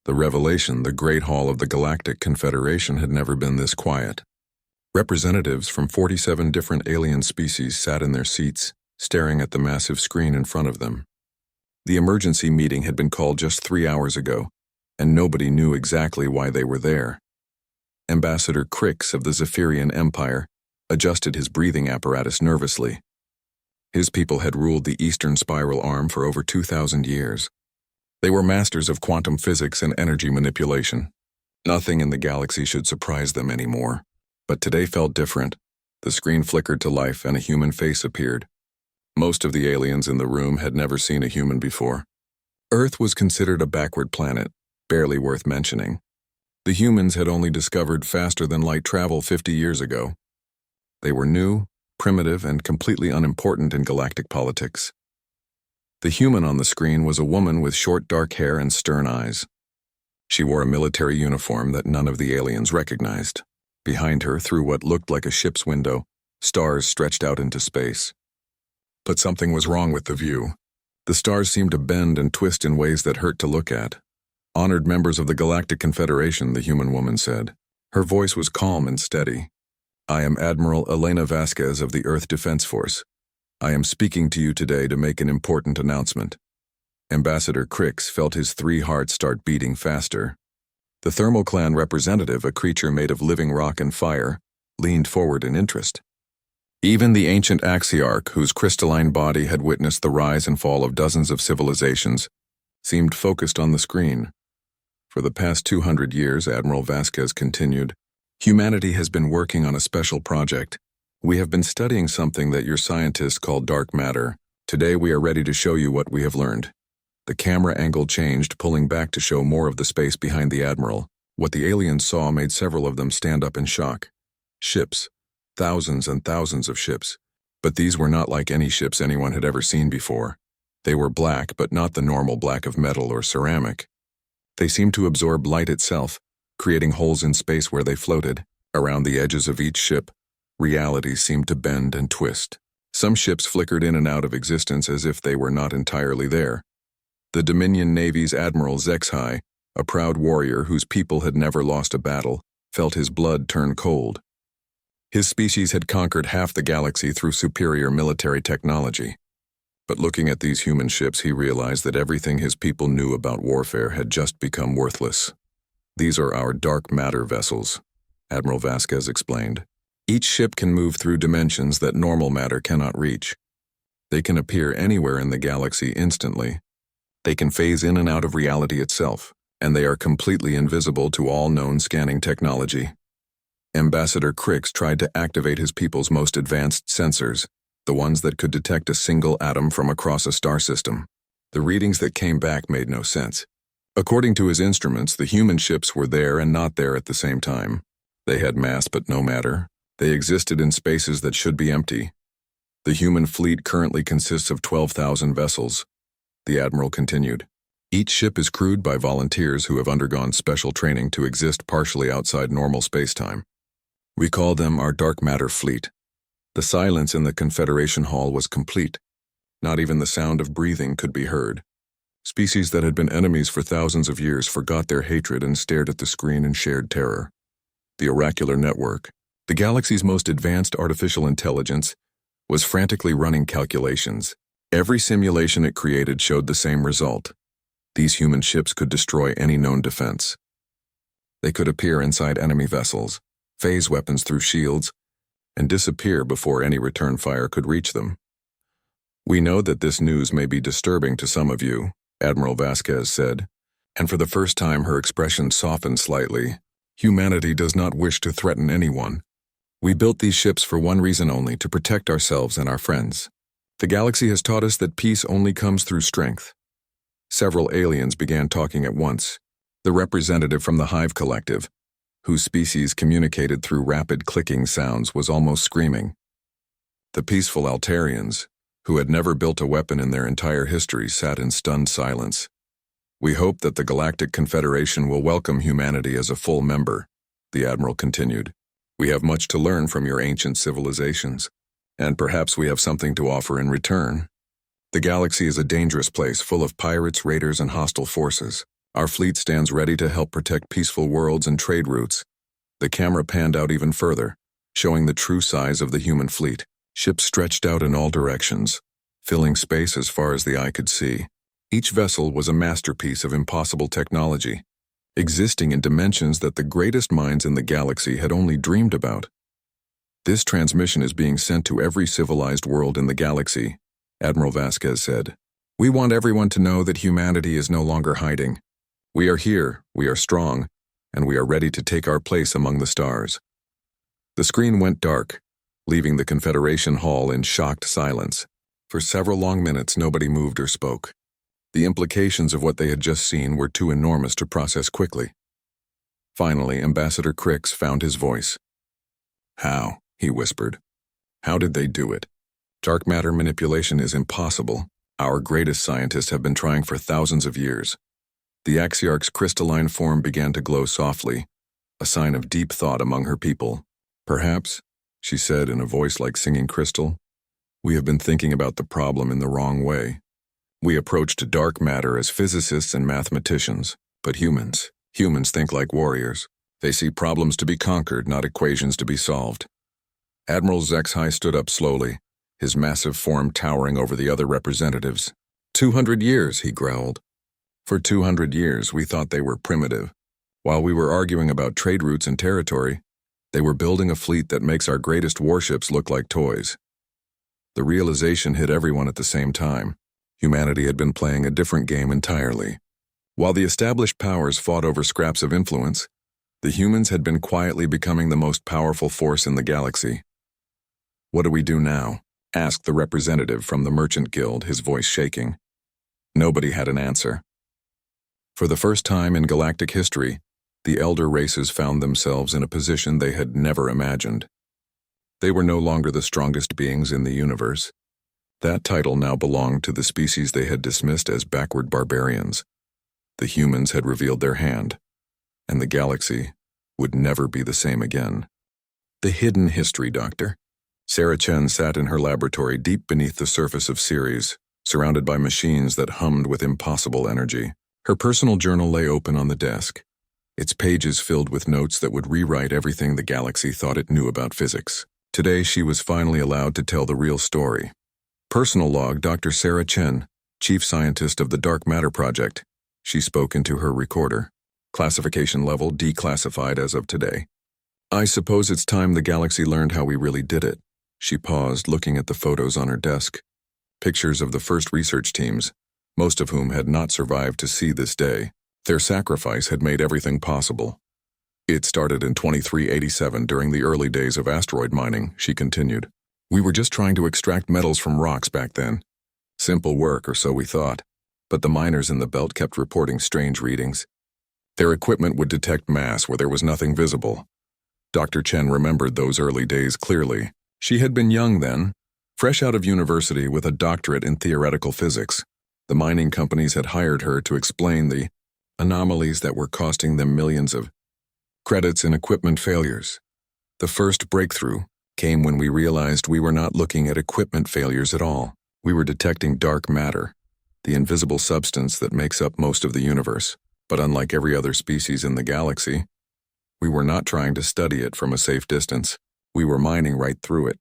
The revelation, the Great Hall of the Galactic Confederation, had never been this quiet. Representatives from 47 different alien species sat in their seats, staring at the massive screen in front of them. The emergency meeting had been called just 3 hours ago, and nobody knew exactly why they were there. Ambassador Crix of the Zephyrian Empire adjusted his breathing apparatus nervously. His people had ruled the Eastern Spiral Arm for over 2,000 years. They were masters of quantum physics and energy manipulation. Nothing in the galaxy should surprise them anymore. But today felt different. The screen flickered to life and a human face appeared. Most of the aliens in the room had never seen a human before. Earth was considered a backward planet, barely worth mentioning. The humans had only discovered faster-than-light travel 50 years ago. They were new, primitive, and completely unimportant in galactic politics. The human on the screen was a woman with short dark hair and stern eyes. She wore a military uniform that none of the aliens recognized. Behind her, through what looked like a ship's window, stars stretched out into space. But something was wrong with the view. The stars seemed to bend and twist in ways that hurt to look at. "Honored members of the Galactic Confederation," the human woman said. Her voice was calm and steady. "I am Admiral Elena Vasquez of the Earth Defense Force. I am speaking to you today to make an important announcement." Ambassador Crix felt his 3 hearts start beating faster. The Thermal Clan representative, a creature made of living rock and fire, leaned forward in interest. Even the ancient Axiarch, whose crystalline body had witnessed the rise and fall of dozens of civilizations, seemed focused on the screen. "For the past 200 years," Admiral Vasquez continued, "humanity has been working on a special project. We have been studying something that your scientists call dark matter. Today we are ready to show you what we have learned." The camera angle changed, pulling back to show more of the space behind the Admiral. What the aliens saw made several of them stand up in shock. Ships. Thousands and thousands of ships. But these were not like any ships anyone had ever seen before. They were black, but not the normal black of metal or ceramic. They seemed to absorb light itself, creating holes in space where they floated. Around the edges of each ship, reality seemed to bend and twist. Some ships flickered in and out of existence as if they were not entirely there. The Dominion Navy's Admiral Zexhai, a proud warrior whose people had never lost a battle, felt his blood turn cold. His species had conquered half the galaxy through superior military technology. But looking at these human ships, he realized that everything his people knew about warfare had just become worthless. "These are our dark matter vessels," Admiral Vasquez explained. "Each ship can move through dimensions that normal matter cannot reach. They can appear anywhere in the galaxy instantly. They can phase in and out of reality itself, and they are completely invisible to all known scanning technology." Ambassador Crix tried to activate his people's most advanced sensors, the ones that could detect a single atom from across a star system. The readings that came back made no sense. According to his instruments, the human ships were there and not there at the same time. They had mass but no matter. They existed in spaces that should be empty. "The human fleet currently consists of 12,000 vessels," the Admiral continued. "Each ship is crewed by volunteers who have undergone special training to exist partially outside normal spacetime. We call them our dark matter fleet." The silence in the Confederation Hall was complete. Not even the sound of breathing could be heard. Species that had been enemies for thousands of years forgot their hatred and stared at the screen in shared terror. The oracular network, the galaxy's most advanced artificial intelligence, was frantically running calculations. Every simulation it created showed the same result. These human ships could destroy any known defense. They could appear inside enemy vessels, phase weapons through shields, and disappear before any return fire could reach them. "We know that this news may be disturbing to some of you," Admiral Vasquez said, and for the first time her expression softened slightly. "Humanity does not wish to threaten anyone. We built these ships for one reason only, to protect ourselves and our friends. The galaxy has taught us that peace only comes through strength." Several aliens began talking at once. The representative from the Hive Collective, whose species communicated through rapid clicking sounds, was almost screaming. The peaceful Altarians, who had never built a weapon in their entire history, sat in stunned silence. "We hope that the Galactic Confederation will welcome humanity as a full member," the Admiral continued. "We have much to learn from your ancient civilizations, and perhaps we have something to offer in return. The galaxy is a dangerous place, full of pirates, raiders, and hostile forces. Our fleet stands ready to help protect peaceful worlds and trade routes. The camera panned out even further, showing the true size of the human fleet. Ships stretched out in all directions, filling space as far as the eye could see. Each vessel was a masterpiece of impossible technology, existing in dimensions that the greatest minds in the galaxy had only dreamed about. This transmission is being sent to every civilized world in the galaxy, Admiral Vasquez said. We want everyone to know that humanity is no longer hiding. We are here, we are strong, and we are ready to take our place among the stars. The screen went dark, leaving the Confederation Hall in shocked silence. For several long minutes, nobody moved or spoke. The implications of what they had just seen were too enormous to process quickly. Finally, Ambassador Crix found his voice. How? He whispered. How did they do it? Dark matter manipulation is impossible. Our greatest scientists have been trying for thousands of years. The Axiarch's crystalline form began to glow softly, a sign of deep thought among her people. Perhaps, she said in a voice like singing crystal, we have been thinking about the problem in the wrong way. We approached dark matter as physicists and mathematicians, but humans think like warriors. They see problems to be conquered, not equations to be solved. Admiral Zexhai stood up slowly, his massive form towering over the other representatives. 200 years, he growled. For 200 years, we thought they were primitive. While we were arguing about trade routes and territory, they were building a fleet that makes our greatest warships look like toys. The realization hit everyone at the same time. Humanity had been playing a different game entirely. While the established powers fought over scraps of influence, the humans had been quietly becoming the most powerful force in the galaxy. What do we do now? Asked the representative from the Merchant Guild, his voice shaking. Nobody had an answer. For the first time in galactic history, the elder races found themselves in a position they had never imagined. They were no longer the strongest beings in the universe. That title now belonged to the species they had dismissed as backward barbarians. The humans had revealed their hand, and the galaxy would never be the same again. The hidden history, Doctor. Sarah Chen sat in her laboratory deep beneath the surface of Ceres, surrounded by machines that hummed with impossible energy. Her personal journal lay open on the desk, its pages filled with notes that would rewrite everything the galaxy thought it knew about physics. Today she was finally allowed to tell the real story. Personal log, Dr. Sarah Chen, chief scientist of the Dark Matter Project. She spoke into her recorder. Classification level declassified as of today. I suppose it's time the galaxy learned how we really did it. She paused, looking at the photos on her desk. Pictures of the first research teams, most of whom had not survived to see this day. Their sacrifice had made everything possible. It started in 2387 during the early days of asteroid mining, she continued. We were just trying to extract metals from rocks back then. Simple work, or so we thought. But the miners in the belt kept reporting strange readings. Their equipment would detect mass where there was nothing visible. Dr. Chen remembered those early days clearly. She had been young then, fresh out of university with a doctorate in theoretical physics. The mining companies had hired her to explain the anomalies that were costing them millions of credits in equipment failures. The first breakthrough came when we realized we were not looking at equipment failures at all. We were detecting dark matter, the invisible substance that makes up most of the universe. But unlike every other species in the galaxy, we were not trying to study it from a safe distance. We were mining right through it.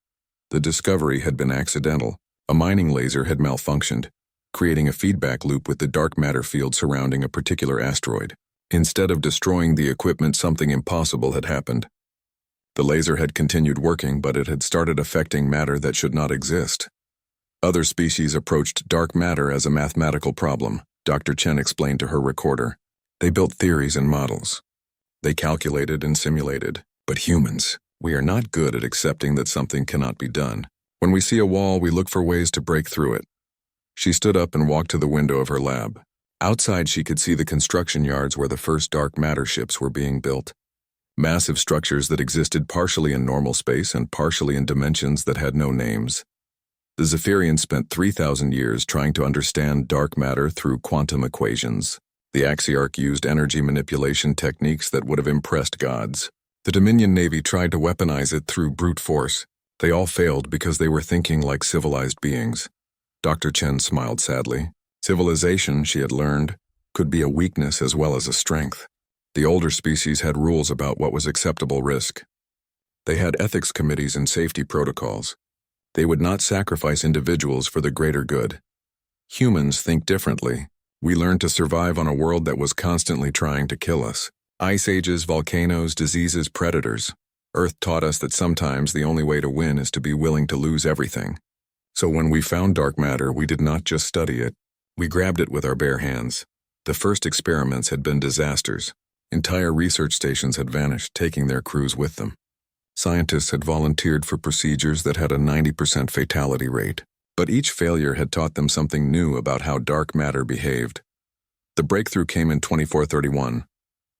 The discovery had been accidental. A mining laser had malfunctioned, creating a feedback loop with the dark matter field surrounding a particular asteroid. Instead of destroying the equipment, something impossible had happened. The laser had continued working, but it had started affecting matter that should not exist. Other species approached dark matter as a mathematical problem, Dr. Chen explained to her recorder. They built theories and models. They calculated and simulated. But humans, we are not good at accepting that something cannot be done. When we see a wall, we look for ways to break through it. She stood up and walked to the window of her lab. Outside, she could see the construction yards where the first dark matter ships were being built. Massive structures that existed partially in normal space and partially in dimensions that had no names. The Zephyrians spent 3,000 years trying to understand dark matter through quantum equations. The Axiarch used energy manipulation techniques that would have impressed gods. The Dominion Navy tried to weaponize it through brute force. They all failed because they were thinking like civilized beings. Dr. Chen smiled sadly. Civilization, she had learned, could be a weakness as well as a strength. The older species had rules about what was acceptable risk. They had ethics committees and safety protocols. They would not sacrifice individuals for the greater good. Humans think differently. We learned to survive on a world that was constantly trying to kill us. Ice ages, volcanoes, diseases, predators. Earth taught us that sometimes the only way to win is to be willing to lose everything. So when we found dark matter, we did not just study it. We grabbed it with our bare hands. The first experiments had been disasters. Entire research stations had vanished, taking their crews with them. Scientists had volunteered for procedures that had a 90% fatality rate. But each failure had taught them something new about how dark matter behaved. The breakthrough came in 2431.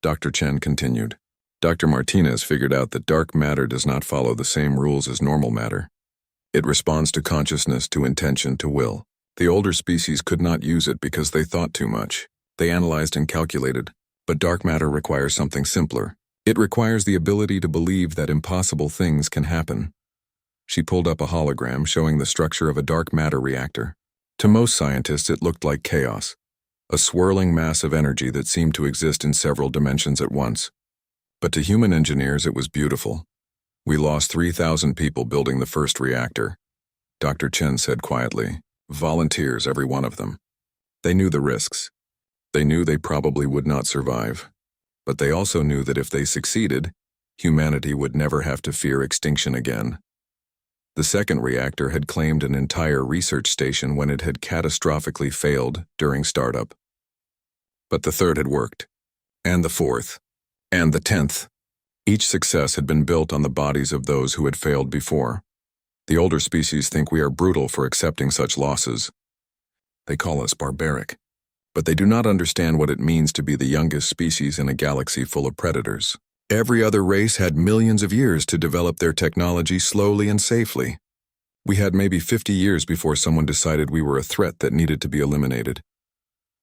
Dr. Chen continued. Dr. Martinez figured out that dark matter does not follow the same rules as normal matter. It responds to consciousness, to intention, to will. The older species could not use it because they thought too much. They analyzed and calculated. But dark matter requires something simpler. It requires the ability to believe that impossible things can happen. She pulled up a hologram showing the structure of a dark matter reactor. To most scientists, it looked like chaos, a swirling mass of energy that seemed to exist in several dimensions at once. But to human engineers, it was beautiful. We lost 3,000 people building the first reactor, Dr. Chen said quietly. Volunteers, every one of them. They knew the risks. They knew they probably would not survive. But they also knew that if they succeeded, humanity would never have to fear extinction again. The second reactor had claimed an entire research station when it had catastrophically failed during startup. But the third had worked, and the fourth, and the 10th. Each success had been built on the bodies of those who had failed before. The older species think we are brutal for accepting such losses. They call us barbaric. But they do not understand what it means to be the youngest species in a galaxy full of predators. Every other race had millions of years to develop their technology slowly and safely. We had maybe 50 years before someone decided we were a threat that needed to be eliminated.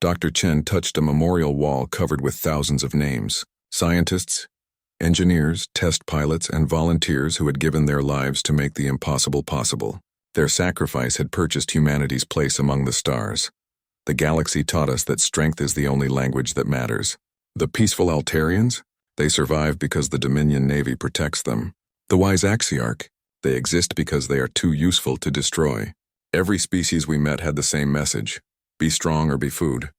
Dr. Chen touched a memorial wall covered with thousands of names. Scientists, engineers, test pilots, and volunteers who had given their lives to make the impossible possible. Their sacrifice had purchased humanity's place among the stars. The galaxy taught us that strength is the only language that matters. The peaceful Altarians? They survive because the Dominion Navy protects them. The wise Axiarch? They exist because they are too useful to destroy. Every species we met had the same message: be strong or be food.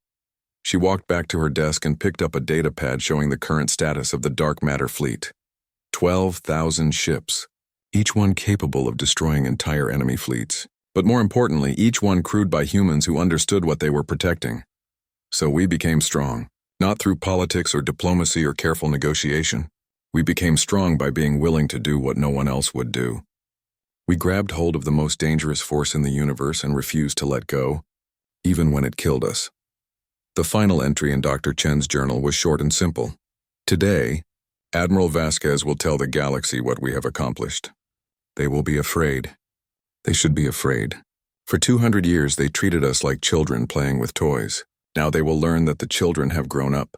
She walked back to her desk and picked up a data pad showing the current status of the dark matter fleet. 12,000 ships, each one capable of destroying entire enemy fleets. But more importantly, each one crewed by humans who understood what they were protecting. So we became strong, not through politics or diplomacy or careful negotiation. We became strong by being willing to do what no one else would do. We grabbed hold of the most dangerous force in the universe and refused to let go, even when it killed us. The final entry in Dr. Chen's journal was short and simple. Today, Admiral Vasquez will tell the galaxy what we have accomplished. They will be afraid. They should be afraid. For 200 years, they treated us like children playing with toys. Now they will learn that the children have grown up.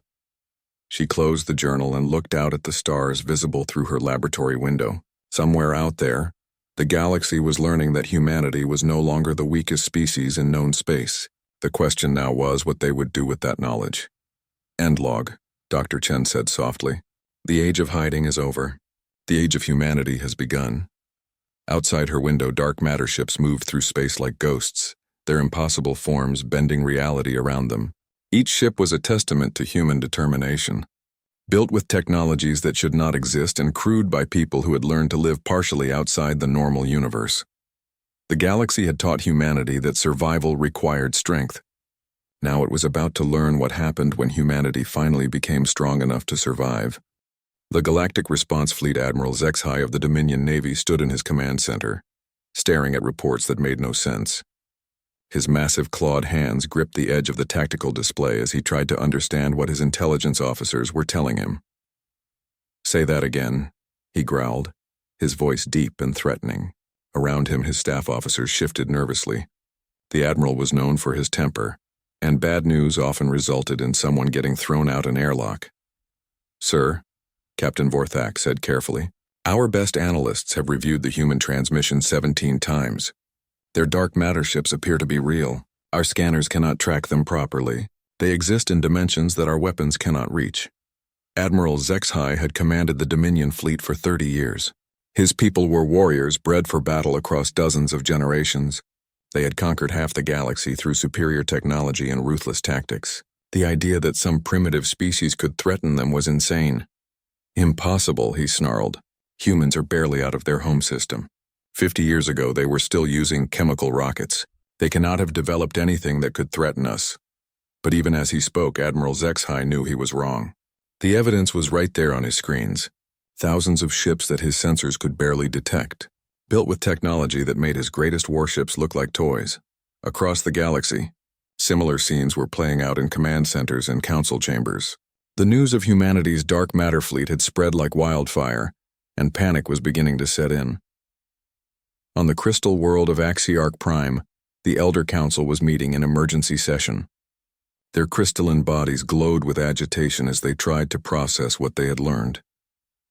She closed the journal and looked out at the stars visible through her laboratory window. Somewhere out there, the galaxy was learning that humanity was no longer the weakest species in known space. The question now was what they would do with that knowledge. End log, Dr. Chen said softly. The age of hiding is over. The age of humanity has begun. Outside her window, dark matter ships moved through space like ghosts, their impossible forms bending reality around them. Each ship was a testament to human determination. Built with technologies that should not exist and crewed by people who had learned to live partially outside the normal universe. The galaxy had taught humanity that survival required strength. Now it was about to learn what happened when humanity finally became strong enough to survive. The Galactic Response Fleet Admiral Zexhai of the Dominion Navy stood in his command center, staring at reports that made no sense. His massive clawed hands gripped the edge of the tactical display as he tried to understand what his intelligence officers were telling him. "Say that again," he growled, his voice deep and threatening. Around him, his staff officers shifted nervously. The Admiral was known for his temper, and bad news often resulted in someone getting thrown out an airlock. "Sir," Captain Vorthak said carefully, "our best analysts have reviewed the human transmission 17 times. Their dark matter ships appear to be real. Our scanners cannot track them properly. They exist in dimensions that our weapons cannot reach. Admiral Zexhai had commanded the Dominion fleet for 30 years. His people were warriors bred for battle across dozens of generations. They had conquered half the galaxy through superior technology and ruthless tactics. The idea that some primitive species could threaten them was insane. Impossible, he snarled. Humans are barely out of their home system. 50 years ago, they were still using chemical rockets. They cannot have developed anything that could threaten us. But even as he spoke, Admiral Zexhai knew he was wrong. The evidence was right there on his screens. Thousands of ships that his sensors could barely detect, built with technology that made his greatest warships look like toys. Across the galaxy, similar scenes were playing out in command centers and council chambers. The news of humanity's dark matter fleet had spread like wildfire, and panic was beginning to set in. On the crystal world of Axiarch Prime, the Elder Council was meeting in emergency session. Their crystalline bodies glowed with agitation as they tried to process what they had learned.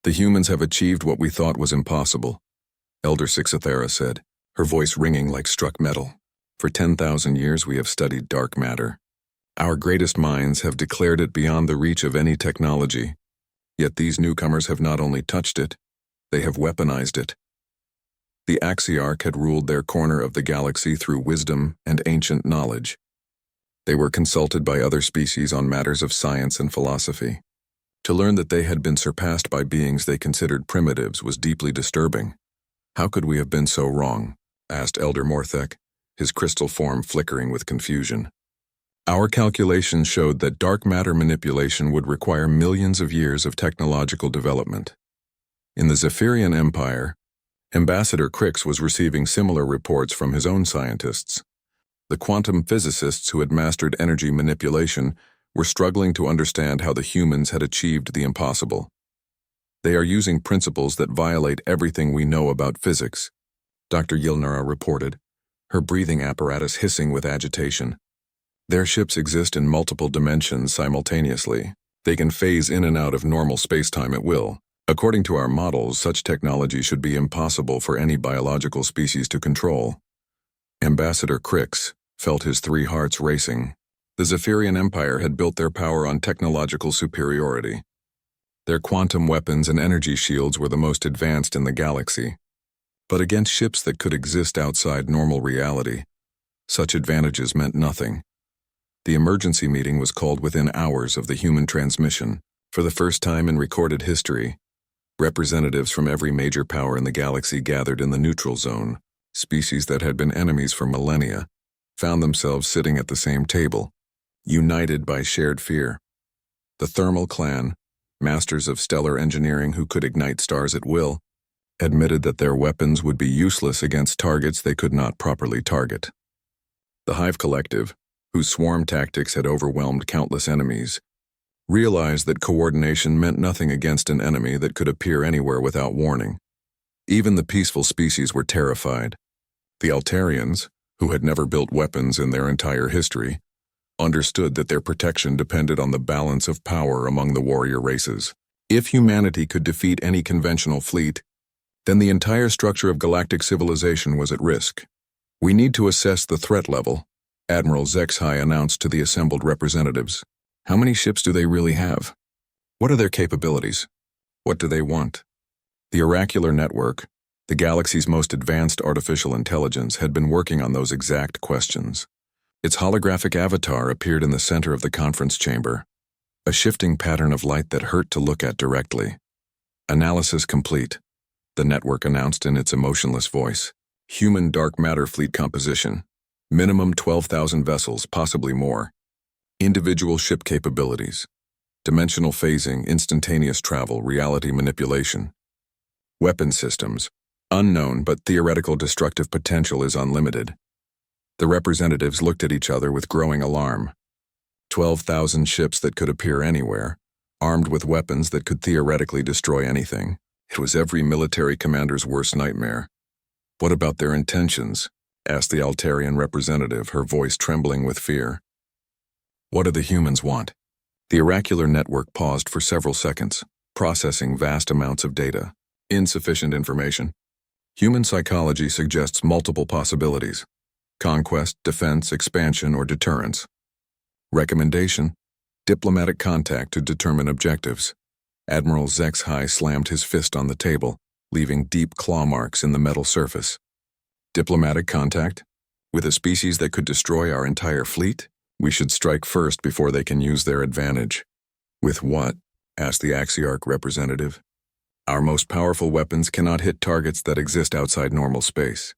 The humans have achieved what we thought was impossible, Elder Sixathera said, her voice ringing like struck metal. For 10,000 years we have studied dark matter. Our greatest minds have declared it beyond the reach of any technology. Yet these newcomers have not only touched it, they have weaponized it. The Axiarch had ruled their corner of the galaxy through wisdom and ancient knowledge. They were consulted by other species on matters of science and philosophy. To learn that they had been surpassed by beings they considered primitives was deeply disturbing. How could we have been so wrong? Asked Elder Morthek, his crystal form flickering with confusion. Our calculations showed that dark matter manipulation would require millions of years of technological development. In the Zephyrian Empire, Ambassador Crix was receiving similar reports from his own scientists. The quantum physicists who had mastered energy manipulation were struggling to understand how the humans had achieved the impossible. They are using principles that violate everything we know about physics, Dr. Yilnara reported, her breathing apparatus hissing with agitation. Their ships exist in multiple dimensions simultaneously. They can phase in and out of normal spacetime at will. According to our models, such technology should be impossible for any biological species to control. Ambassador Crix felt his three hearts racing. The Zephyrian Empire had built their power on technological superiority. Their quantum weapons and energy shields were the most advanced in the galaxy. But against ships that could exist outside normal reality, such advantages meant nothing. The emergency meeting was called within hours of the human transmission. For the first time in recorded history, representatives from every major power in the galaxy gathered in the neutral zone. Species that had been enemies for millennia found themselves sitting at the same table, united by shared fear. The Thermal Clan, masters of stellar engineering who could ignite stars at will, admitted that their weapons would be useless against targets they could not properly target. The Hive Collective, whose swarm tactics had overwhelmed countless enemies, realized that coordination meant nothing against an enemy that could appear anywhere without warning. Even the peaceful species were terrified. The Altarians, who had never built weapons in their entire history, understood that their protection depended on the balance of power among the warrior races. If humanity could defeat any conventional fleet, then the entire structure of galactic civilization was at risk. We need to assess the threat level, Admiral Zexhai announced to the assembled representatives. How many ships do they really have? What are their capabilities? What do they want? The Oracular Network, the galaxy's most advanced artificial intelligence, had been working on those exact questions. Its holographic avatar appeared in the center of the conference chamber, a shifting pattern of light that hurt to look at directly. Analysis complete, the network announced in its emotionless voice. Human dark matter fleet composition. Minimum 12,000 vessels, possibly more. Individual ship capabilities. Dimensional phasing, instantaneous travel, reality manipulation. Weapon systems. Unknown, but theoretical destructive potential is unlimited. The representatives looked at each other with growing alarm. 12,000 ships that could appear anywhere, armed with weapons that could theoretically destroy anything. It was every military commander's worst nightmare. What about their intentions? Asked the Altarian representative, her voice trembling with fear. What do the humans want? The Oracular Network paused for several seconds, processing vast amounts of data. Insufficient information. Human psychology suggests multiple possibilities: conquest, defense, expansion, or deterrence. Recommendation: diplomatic contact to determine objectives. Admiral HFY slammed his fist on the table, leaving deep claw marks in the metal surface. Diplomatic contact? With a species that could destroy our entire fleet? We should strike first before they can use their advantage. With what? Asked the Axiarch representative. Our most powerful weapons cannot hit targets that exist outside normal space.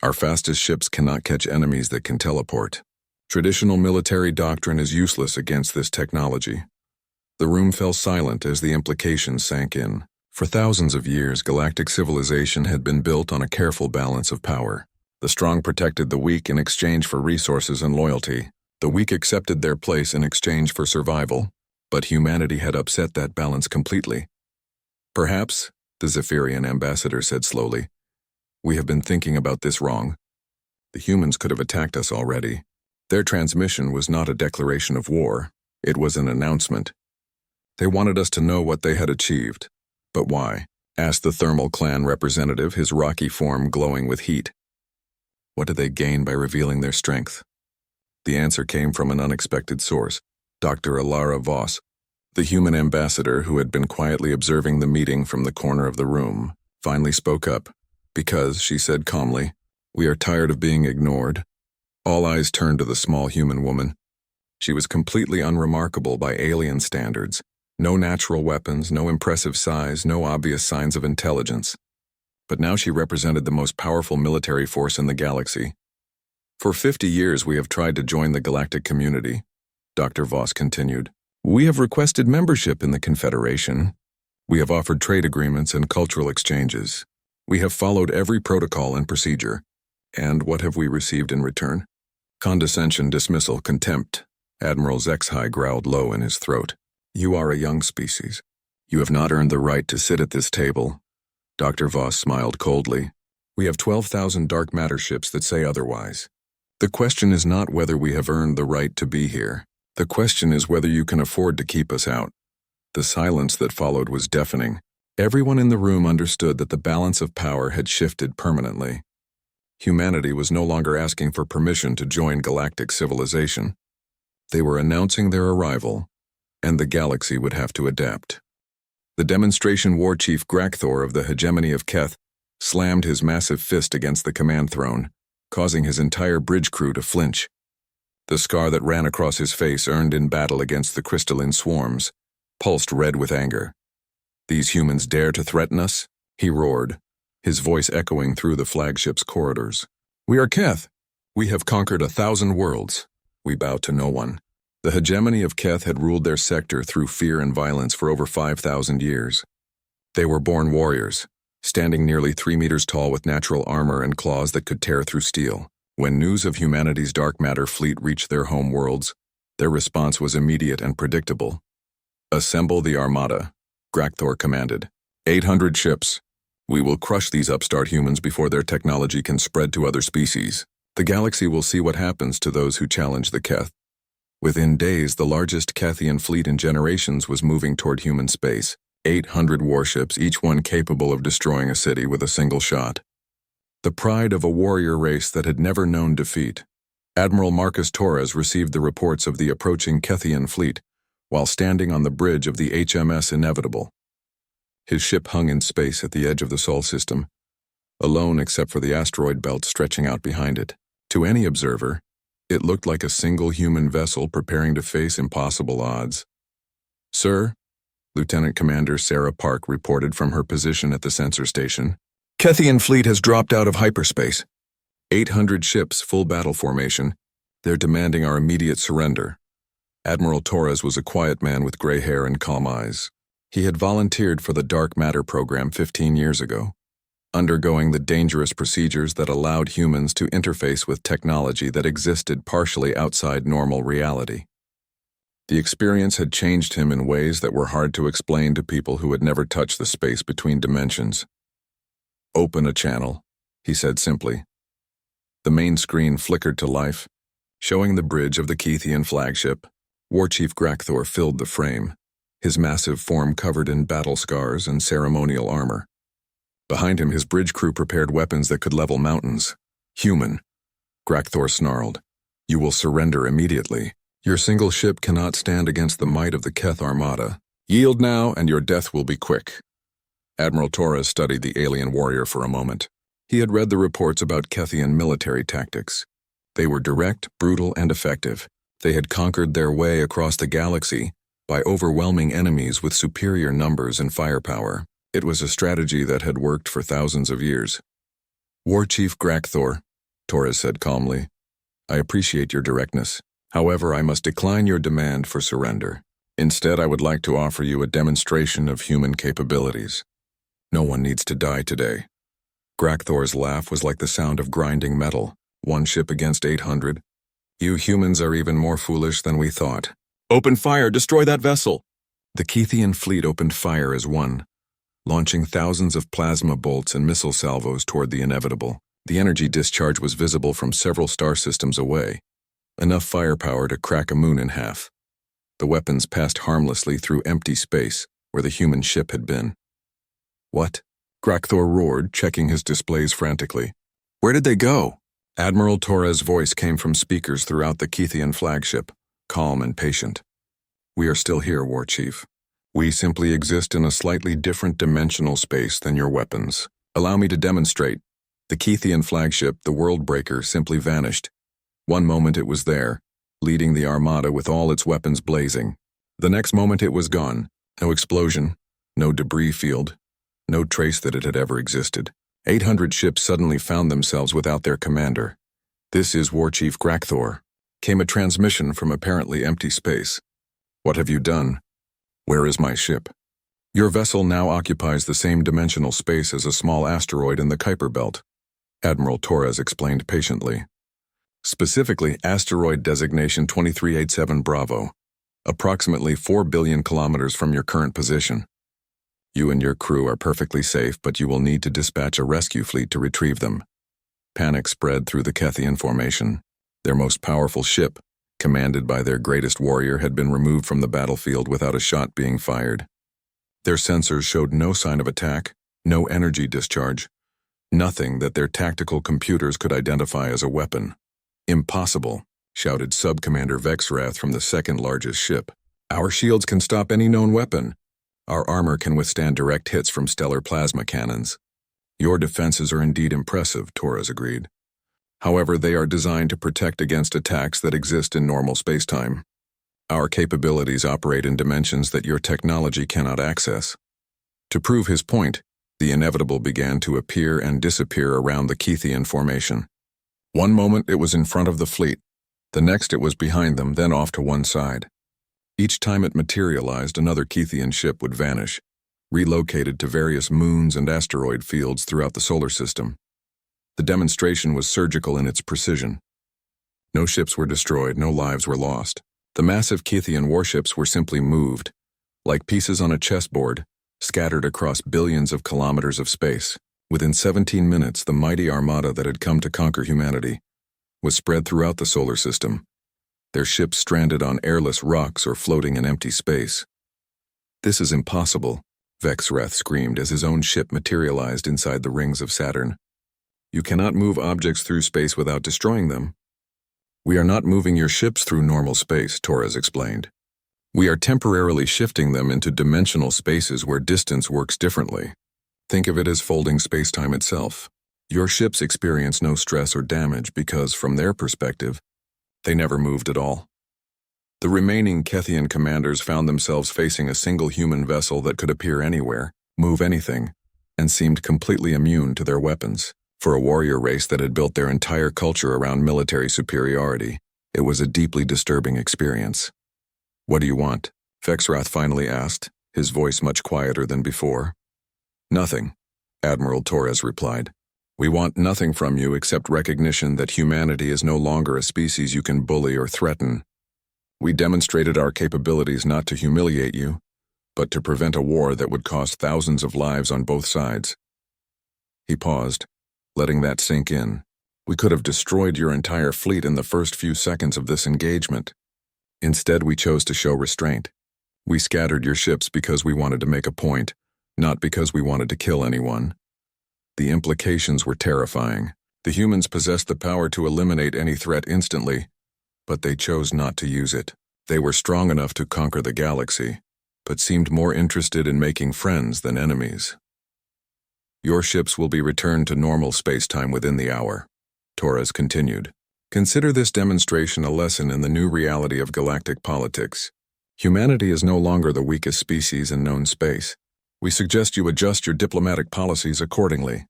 Our fastest ships cannot catch enemies that can teleport. Traditional military doctrine is useless against this technology. The room fell silent as the implications sank in. For thousands of years, galactic civilization had been built on a careful balance of power. The strong protected the weak in exchange for resources and loyalty. The weak accepted their place in exchange for survival. But humanity had upset that balance completely. Perhaps, the Zephyrian ambassador said slowly, we have been thinking about this wrong. The humans could have attacked us already. Their transmission was not a declaration of war. It was an announcement. They wanted us to know what they had achieved. But why? Asked the Thermal Clan representative, his rocky form glowing with heat. What did they gain by revealing their strength? The answer came from an unexpected source, Dr. Alara Voss, the human ambassador who had been quietly observing the meeting from the corner of the room, finally spoke up. Because, she said calmly, we are tired of being ignored. All eyes turned to the small human woman. She was completely unremarkable by alien standards. No natural weapons, no impressive size, no obvious signs of intelligence. But now she represented the most powerful military force in the galaxy. For 50 years we have tried to join the galactic community, Dr. Voss continued. We have requested membership in the Confederation. We have offered trade agreements and cultural exchanges. We have followed every protocol and procedure. And what have we received in return? Condescension, dismissal, contempt. Admiral HFY growled low in his throat. You are a young species. You have not earned the right to sit at this table. Dr. Voss smiled coldly. We have 12,000 dark matter ships that say otherwise. The question is not whether we have earned the right to be here. The question is whether you can afford to keep us out. The silence that followed was deafening. Everyone in the room understood that the balance of power had shifted permanently. Humanity was no longer asking for permission to join galactic civilization. They were announcing their arrival, and the galaxy would have to adapt. The demonstration war chief Grakthor of the hegemony of Keth slammed his massive fist against the command throne, causing his entire bridge crew to flinch. The scar that ran across his face, earned in battle against the crystalline swarms, pulsed red with anger. These humans dare to threaten us? He roared, his voice echoing through the flagship's corridors. We are Keth. We have conquered 1,000 worlds. We bow to no one. The hegemony of Keth had ruled their sector through fear and violence for over 5,000 years. They were born warriors, standing nearly 3 meters tall with natural armor and claws that could tear through steel. When news of humanity's dark matter fleet reached their home worlds, their response was immediate and predictable. Assemble the Armada, Grakthor commanded. 800 ships. We will crush these upstart humans before their technology can spread to other species. The galaxy will see what happens to those who challenge the Keth. Within days, the largest Kethian fleet in generations was moving toward human space. 800 warships, each one capable of destroying a city with a single shot. The pride of a warrior race that had never known defeat. Admiral Marcus Torres received the reports of the approaching Kethian fleet while standing on the bridge of the HMS Inevitable. His ship hung in space at the edge of the Sol system, alone except for the asteroid belt stretching out behind it. To any observer, it looked like a single human vessel preparing to face impossible odds. Sir, Lieutenant Commander Sarah Park reported from her position at the sensor station. Kethian fleet has dropped out of hyperspace. 800 ships, full battle formation. They're demanding our immediate surrender. Admiral Torres was a quiet man with gray hair and calm eyes. He had volunteered for the Dark Matter program 15 years ago, undergoing the dangerous procedures that allowed humans to interface with technology that existed partially outside normal reality. The experience had changed him in ways that were hard to explain to people who had never touched the space between dimensions. Open a channel, he said simply. The main screen flickered to life, showing the bridge of the Kethian flagship. War Chief Grakthor filled the frame, his massive form covered in battle scars and ceremonial armor. Behind him, his bridge crew prepared weapons that could level mountains. Human, Grakthor snarled. You will surrender immediately. Your single ship cannot stand against the might of the Keth Armada. Yield now, and your death will be quick." Admiral Torres studied the alien warrior for a moment. He had read the reports about Kethian military tactics. They were direct, brutal, and effective. They had conquered their way across the galaxy by overwhelming enemies with superior numbers and firepower. It was a strategy that had worked for thousands of years. "War Chief Grakthor," Torres said calmly, "I appreciate your directness. However, I must decline your demand for surrender. Instead, I would like to offer you a demonstration of human capabilities. No one needs to die today." Grakthor's laugh was like the sound of grinding metal. "One ship against 800. You humans are even more foolish than we thought. Open fire! Destroy that vessel!" The Kethian fleet opened fire as one, launching thousands of plasma bolts and missile salvos toward the inevitable. The energy discharge was visible from several star systems away, enough firepower to crack a moon in half. The weapons passed harmlessly through empty space where the human ship had been. "What?" Grakthor roared, checking his displays frantically. "Where did they go?" Admiral Torres' voice came from speakers throughout the Kethian flagship, calm and patient. "We are still here, War Chief. We simply exist in a slightly different dimensional space than your weapons. Allow me to demonstrate." The Kethian flagship, the Worldbreaker, simply vanished. One moment it was there, leading the Armada with all its weapons blazing. The next moment it was gone. No explosion, no debris field, no trace that it had ever existed. 800 ships suddenly found themselves without their commander. "This is War Chief Grakthor," came a transmission from apparently empty space. "What have you done? Where is my ship?" "Your vessel now occupies the same dimensional space as a small asteroid in the Kuiper Belt," Admiral Torres explained patiently. "Specifically, asteroid designation 2387 Bravo, approximately 4 billion kilometers from your current position. You and your crew are perfectly safe, but you will need to dispatch a rescue fleet to retrieve them." Panic spread through the Kethian formation. Their most powerful ship, commanded by their greatest warrior, had been removed from the battlefield without a shot being fired. Their sensors showed no sign of attack, no energy discharge, nothing that their tactical computers could identify as a weapon. "Impossible," shouted Sub-Commander Vexrath from the second-largest ship. "Our shields can stop any known weapon. Our armor can withstand direct hits from stellar plasma cannons." "Your defenses are indeed impressive," Torres agreed. "However, they are designed to protect against attacks that exist in normal spacetime. Our capabilities operate in dimensions that your technology cannot access." To prove his point, the inevitable began to appear and disappear around the Kethian formation. One moment it was in front of the fleet, the next it was behind them, then off to one side. Each time it materialized, another Kethian ship would vanish, relocated to various moons and asteroid fields throughout the solar system. The demonstration was surgical in its precision. No ships were destroyed, no lives were lost. The massive Kethian warships were simply moved, like pieces on a chessboard, scattered across billions of kilometers of space. Within 17 minutes, the mighty armada that had come to conquer humanity was spread throughout the solar system, their ships stranded on airless rocks or floating in empty space. "This is impossible," Vexrath screamed as his own ship materialized inside the rings of Saturn. "You cannot move objects through space without destroying them." "We are not moving your ships through normal space," Torres explained. "We are temporarily shifting them into dimensional spaces where distance works differently. Think of it as folding spacetime itself. Your ships experience no stress or damage because, from their perspective, they never moved at all." The remaining Kethian commanders found themselves facing a single human vessel that could appear anywhere, move anything, and seemed completely immune to their weapons. For a warrior race that had built their entire culture around military superiority, it was a deeply disturbing experience. "What do you want?" Vexrath finally asked, his voice much quieter than before. "Nothing," Admiral Torres replied. "We want nothing from you except recognition that humanity is no longer a species you can bully or threaten. We demonstrated our capabilities not to humiliate you, but to prevent a war that would cost thousands of lives on both sides." He paused, letting that sink in. "We could have destroyed your entire fleet in the first few seconds of this engagement. Instead, we chose to show restraint. We scattered your ships because we wanted to make a point, not because we wanted to kill anyone. The implications were terrifying. The humans possessed the power to eliminate any threat instantly, but they chose not to use it. They were strong enough to conquer the galaxy, but seemed more interested in making friends than enemies. Your ships will be returned to normal space-time within the hour, Torres continued. Consider this demonstration a lesson in the new reality of galactic politics. Humanity is no longer the weakest species in known space. We suggest you adjust your diplomatic policies accordingly.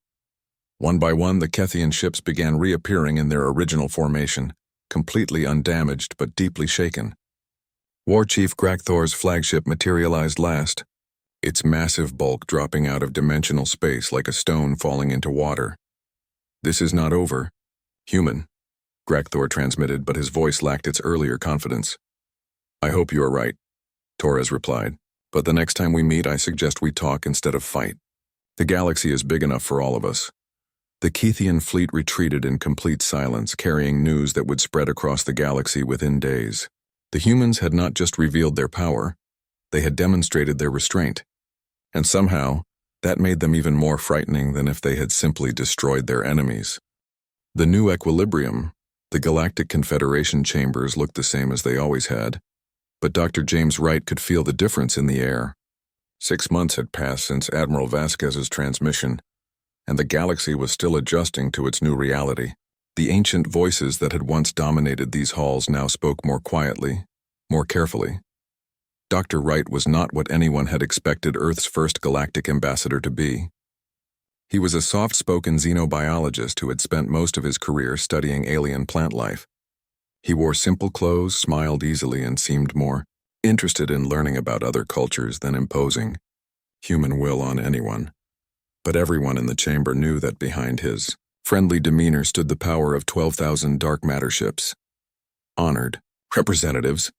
One by one, the Kethian ships began reappearing in their original formation, completely undamaged but deeply shaken. War Chief Grakthor's flagship materialized last, its massive bulk dropping out of dimensional space like a stone falling into water. This is not over. Human, Grakthor transmitted, but his voice lacked its earlier confidence. I hope you are right, Torres replied, but the next time we meet I suggest we talk instead of fight. The galaxy is big enough for all of us. The Kethian fleet retreated in complete silence, carrying news that would spread across the galaxy within days. The humans had not just revealed their power, they had demonstrated their restraint. And somehow, that made them even more frightening than if they had simply destroyed their enemies. The new equilibrium, the Galactic Confederation chambers, looked the same as they always had, but Dr. James Wright could feel the difference in the air. 6 months had passed since Admiral Vasquez's transmission, and the galaxy was still adjusting to its new reality. The ancient voices that had once dominated these halls now spoke more quietly, more carefully. Dr. Wright was not what anyone had expected Earth's first galactic ambassador to be. He was a soft-spoken xenobiologist who had spent most of his career studying alien plant life. He wore simple clothes, smiled easily, and seemed more interested in learning about other cultures than imposing human will on anyone. But everyone in the chamber knew that behind his friendly demeanor stood the power of 12,000 dark matter ships. Honored representatives,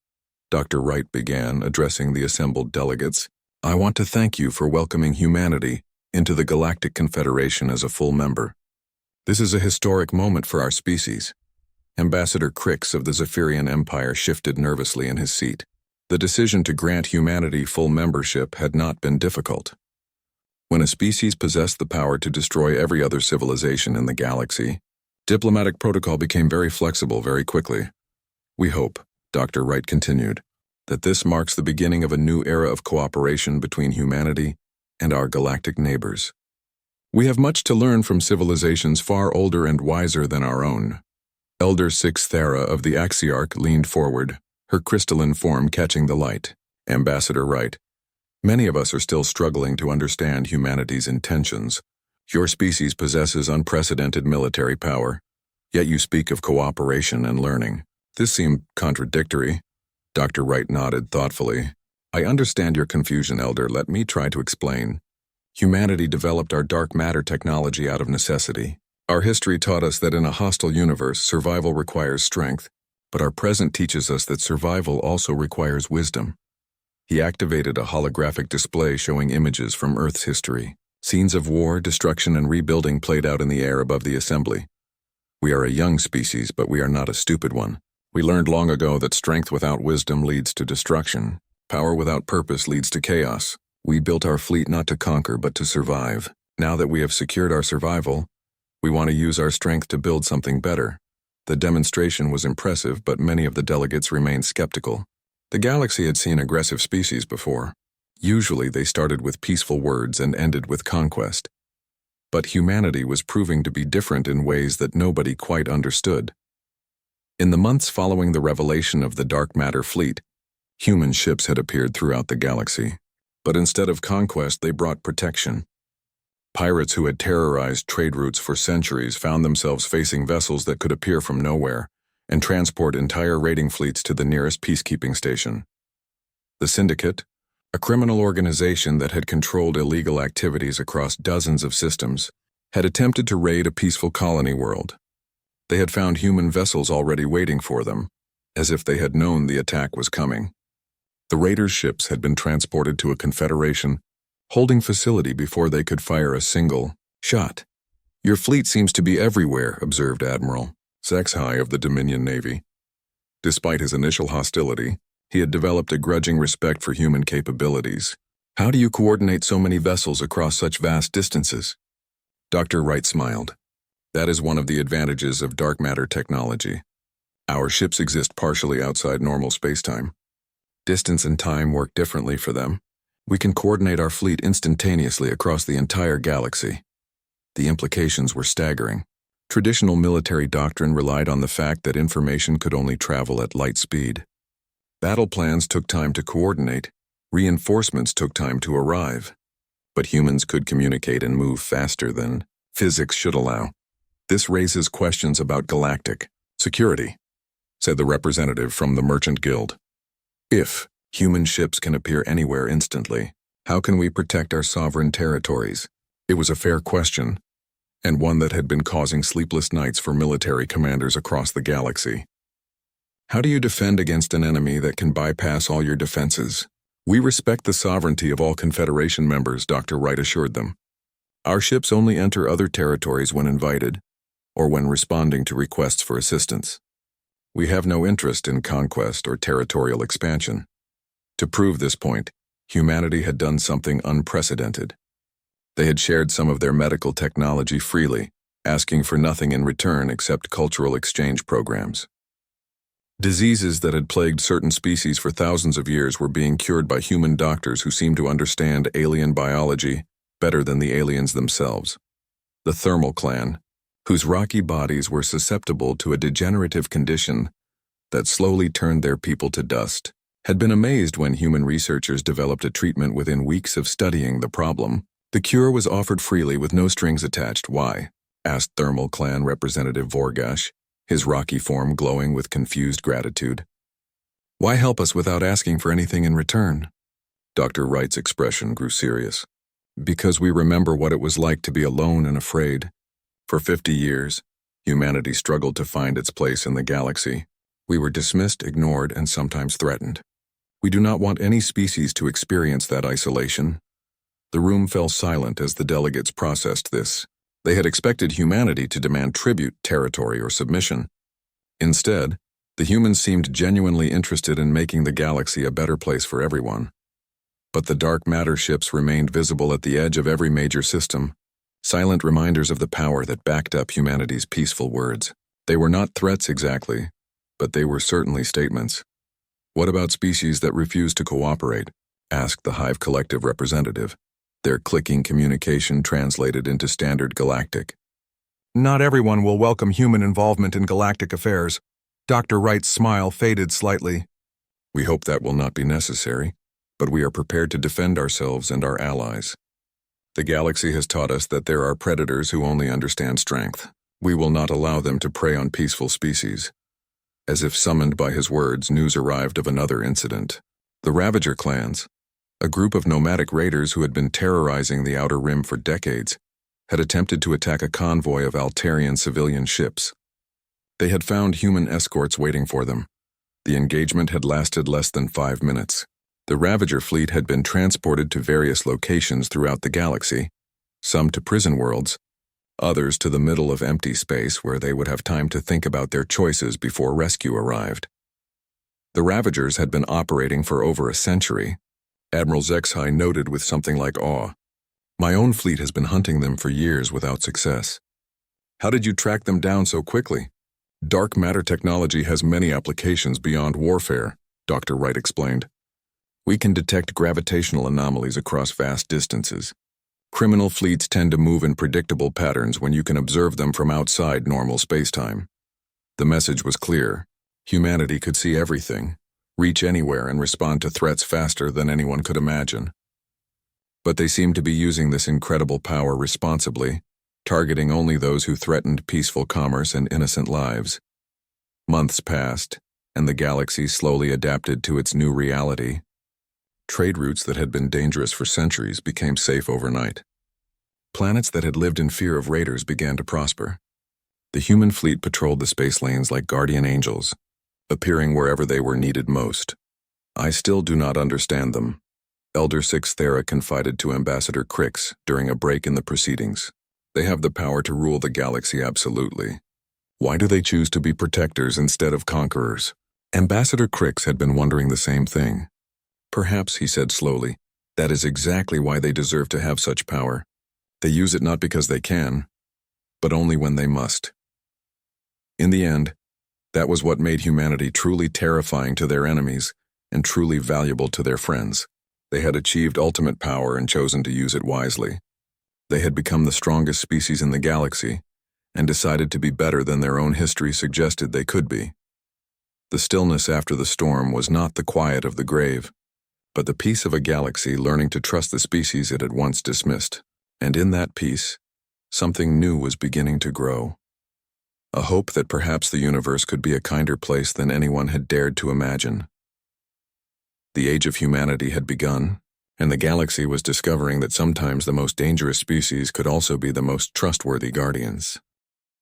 Dr. Wright began, addressing the assembled delegates. I want to thank you for welcoming humanity into the Galactic Confederation as a full member. This is a historic moment for our species. Ambassador Crix of the Zephyrian Empire shifted nervously in his seat. The decision to grant humanity full membership had not been difficult. When a species possessed the power to destroy every other civilization in the galaxy, diplomatic protocol became very flexible very quickly. We hope, Dr. Wright continued, that this marks the beginning of a new era of cooperation between humanity and our galactic neighbors. We have much to learn from civilizations far older and wiser than our own. Elder Six Thera of the Axiarch leaned forward, her crystalline form catching the light. Ambassador Wright, many of us are still struggling to understand humanity's intentions. Your species possesses unprecedented military power, yet you speak of cooperation and learning. This seemed contradictory. Dr. Wright nodded thoughtfully. I understand your confusion, Elder. Let me try to explain. Humanity developed our dark matter technology out of necessity. Our history taught us that in a hostile universe, survival requires strength, but our present teaches us that survival also requires wisdom. He activated a holographic display showing images from Earth's history. Scenes of war, destruction, and rebuilding played out in the air above the assembly. We are a young species, but we are not a stupid one. We learned long ago that strength without wisdom leads to destruction. Power without purpose leads to chaos. We built our fleet not to conquer, but to survive. Now that we have secured our survival, we want to use our strength to build something better. The demonstration was impressive, but many of the delegates remained skeptical. The galaxy had seen aggressive species before. Usually they started with peaceful words and ended with conquest. But humanity was proving to be different in ways that nobody quite understood. In the months following the revelation of the dark matter fleet, human ships had appeared throughout the galaxy. But instead of conquest, they brought protection. Pirates who had terrorized trade routes for centuries found themselves facing vessels that could appear from nowhere and transport entire raiding fleets to the nearest peacekeeping station. The Syndicate, a criminal organization that had controlled illegal activities across dozens of systems, had attempted to raid a peaceful colony world. They had found human vessels already waiting for them, as if they had known the attack was coming. The raiders' ships had been transported to a Confederation holding facility before they could fire a single shot. Your fleet seems to be everywhere, observed Admiral Sexhai of the Dominion Navy. Despite his initial hostility, he had developed a grudging respect for human capabilities. How do you coordinate so many vessels across such vast distances? Dr. Wright smiled. That is one of the advantages of dark matter technology. Our ships exist partially outside normal spacetime. Distance and time work differently for them. We can coordinate our fleet instantaneously across the entire galaxy. The implications were staggering. Traditional military doctrine relied on the fact that information could only travel at light speed. Battle plans took time to coordinate. Reinforcements took time to arrive. But humans could communicate and move faster than physics should allow. This raises questions about galactic security, said the representative from the Merchant Guild. If human ships can appear anywhere instantly, how can we protect our sovereign territories? It was a fair question, and one that had been causing sleepless nights for military commanders across the galaxy. How do you defend against an enemy that can bypass all your defenses? We respect the sovereignty of all Confederation members, Dr. Wright assured them. Our ships only enter other territories when invited, or when responding to requests for assistance. We have no interest in conquest or territorial expansion. To prove this point, humanity had done something unprecedented. They had shared some of their medical technology freely, asking for nothing in return except cultural exchange programs. Diseases that had plagued certain species for thousands of years were being cured by human doctors who seemed to understand alien biology better than the aliens themselves. The Thermal Clan, whose rocky bodies were susceptible to a degenerative condition that slowly turned their people to dust, had been amazed when human researchers developed a treatment within weeks of studying the problem. The cure was offered freely with no strings attached. Why? Asked Thermal Clan Representative Vorgash, his rocky form glowing with confused gratitude. Why help us without asking for anything in return? Dr. Wright's expression grew serious. Because we remember what it was like to be alone and afraid. For 50 years, humanity struggled to find its place in the galaxy. We were dismissed, ignored, and sometimes threatened. We do not want any species to experience that isolation. The room fell silent as the delegates processed this. They had expected humanity to demand tribute, territory, or submission. Instead, the humans seemed genuinely interested in making the galaxy a better place for everyone. But the dark matter ships remained visible at the edge of every major system, silent reminders of the power that backed up humanity's peaceful words. They were not threats exactly, but they were certainly statements. What about species that refuse to cooperate? Asked the Hive Collective representative. Their clicking communication translated into standard galactic. Not everyone will welcome human involvement in galactic affairs. Dr. Wright's smile faded slightly. We hope that will not be necessary, but we are prepared to defend ourselves and our allies. The galaxy has taught us that there are predators who only understand strength. We will not allow them to prey on peaceful species. As if summoned by his words, news arrived of another incident. The Ravager clans, a group of nomadic raiders who had been terrorizing the Outer Rim for decades, had attempted to attack a convoy of Altarian civilian ships. They had found human escorts waiting for them. The engagement had lasted less than 5 minutes. The Ravager fleet had been transported to various locations throughout the galaxy, some to prison worlds, others to the middle of empty space where they would have time to think about their choices before rescue arrived. The Ravagers had been operating for over a century. Admiral Zexhai noted with something like awe. My own fleet has been hunting them for years without success. How did you track them down so quickly? Dark matter technology has many applications beyond warfare, Dr. Wright explained. We can detect gravitational anomalies across vast distances. Criminal fleets tend to move in predictable patterns when you can observe them from outside normal spacetime. The message was clear. Humanity could see everything, reach anywhere and respond to threats faster than anyone could imagine. But they seemed to be using this incredible power responsibly, targeting only those who threatened peaceful commerce and innocent lives. Months passed, and the galaxy slowly adapted to its new reality. Trade routes that had been dangerous for centuries became safe overnight. Planets that had lived in fear of raiders began to prosper. The human fleet patrolled the space lanes like guardian angels, appearing wherever they were needed most. I still do not understand them, Elder Six Thera confided to Ambassador Crix during a break in the proceedings. They have the power to rule the galaxy absolutely. Why do they choose to be protectors instead of conquerors? Ambassador Crix had been wondering the same thing. Perhaps, he said slowly, that is exactly why they deserve to have such power. They use it not because they can, but only when they must. In the end, That was what made humanity truly terrifying to their enemies and truly valuable to their friends. They had achieved ultimate power and chosen to use it wisely. They had become the strongest species in the galaxy and decided to be better than their own history suggested they could be. The stillness after the storm was not the quiet of the grave, but the peace of a galaxy learning to trust the species it had once dismissed. And in that peace, something new was beginning to grow. A hope that perhaps the universe could be a kinder place than anyone had dared to imagine. The age of humanity had begun, and the galaxy was discovering that sometimes the most dangerous species could also be the most trustworthy guardians.